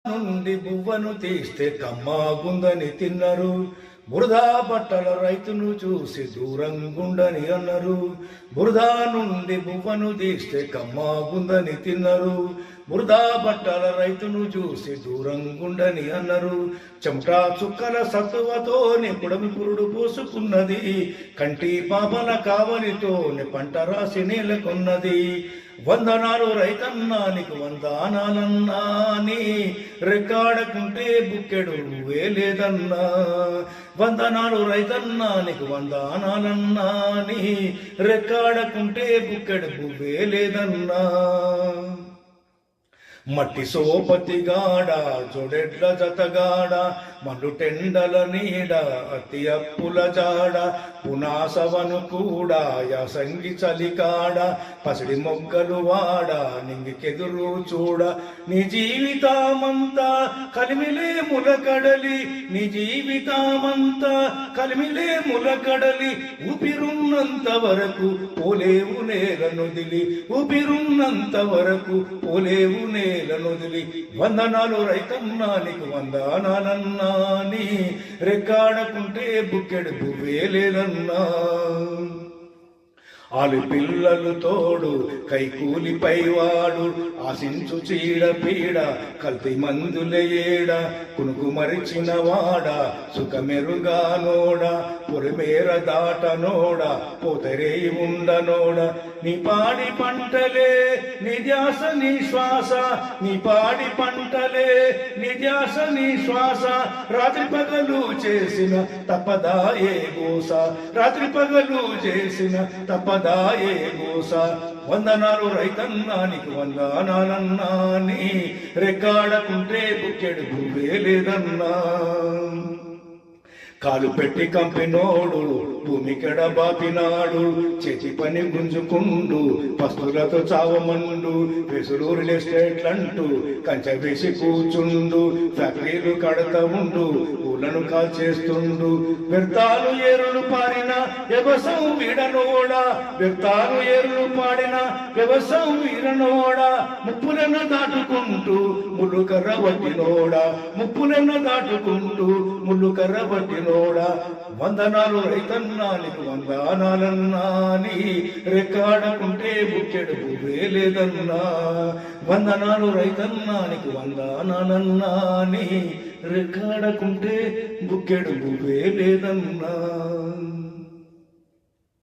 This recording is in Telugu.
నుండి బువ్వను తీస్తే కమ్మాగుందని తిన్నరు. బురదా బట్టల రైతును చూసి దూరంగుండని అన్నారు. బురదా నుండి బువ్వను తీస్తే కమ్మాగుందని తిన్నరు. బురదా బట్టల రైతును చూసి దూరంగుండని అన్నారు. చెమటా చుక్కల సత్తువతోని పుడమి పురుడు పూసుకున్నది. కంటి పాపల కావలితోని పంట రాసి నేలకొన్నది. వందనాలు రైతన్నా నీకు వందనాలన్నా, నీ రెక్కాడకుంటే బుక్కెడు వేలేదన్నా. వందనాలు రైతన్నా నీకు వందనాలన్నా, నీ రెక్కాడకుంటే బుక్కెడు వేలేదన్నా. మట్టి సోపతిగాడ జొడెడ్ల జతగాడ మనుటెండల నీడ అతి అప్పుల జాడ పునాసవను కూడా యాసంగి చలికాడ పసిడి మొగ్గలు వాడ నింగికెదురు చూడ. నీ జీవితమంతా కలిమిలే ములకడలి, నీ జీవితమంతా కలిమిలే ములకడలి. ఊపిరున్నంత వరకు పోలేవు నేలనొదిలి, ఊపిరున్నంత వరకు పోలేవు నేలనొదిలి. వందనాలు రైతన్నా నీకు వందనాలన్నా, నీ రెక్కాడకుంటే బుక్కెడు వేలేదన్నా. ఆలు పిల్లలు తోడు కైకూలి పైవాడు ఆశించు చీడ పీడ కల్తీ మందులే ఏడ కునుకు మరిచిన వాడ సుఖమెరుగానోడ పొరిమేర దాటనోడ పోతరే ఉండనోడ. నీ పాడి పంటలే నీ ధ్యాస నీ శ్వాస, నీ పాడి పంటలే నీ ధ్యాస నీ శ్వాస. రాత్రి పగలు చేసిన తప్పదాయే గోస, రాత్రి పగలు చేసిన తప్పదాయే గోస. వందనాలు రైతన్నా నీకు వందనాలన్నా, నీ రెక్కాడకుంటే బుక్కెడు వేలేదన్నా. కాలు పెట్టి కంపినోడు భూమికెడ బాపినాడు, చేతి పని గుంజుకుండు పస్తులతో చావమండు. వెసులు రియల్ ఎస్టేట్లంటూ కంచె వేసి కూర్చుండు, ఫ్యాక్టరీలు కడతా ఉండు పూలను కాల్చేస్తుండు. వ్యర్థాలు ఏరులు పారిన వ్యవసాయం వీడనోడా, వ్యర్థాలు ఏరులు పాడిన వ్యవసాయం వీడనోడా. ముప్పులను దాటుకుంటూ ముళ్ళు కర్ర వట్టినోడా, ముప్పులను దాటుకుంటూ ముళ్ళు కర్ర వట్టినోడా. వందనాలు రైతన్నా నీకు వందనాలన్నా, నీ రెక్కాడకుంటే బుక్కెడు వేలేదన్నా. వందనాలు రైతన్నా నీకు వందనాలన్నా, నీ రెక్కాడకుంటే బుక్కెడు వేలేదన్నా.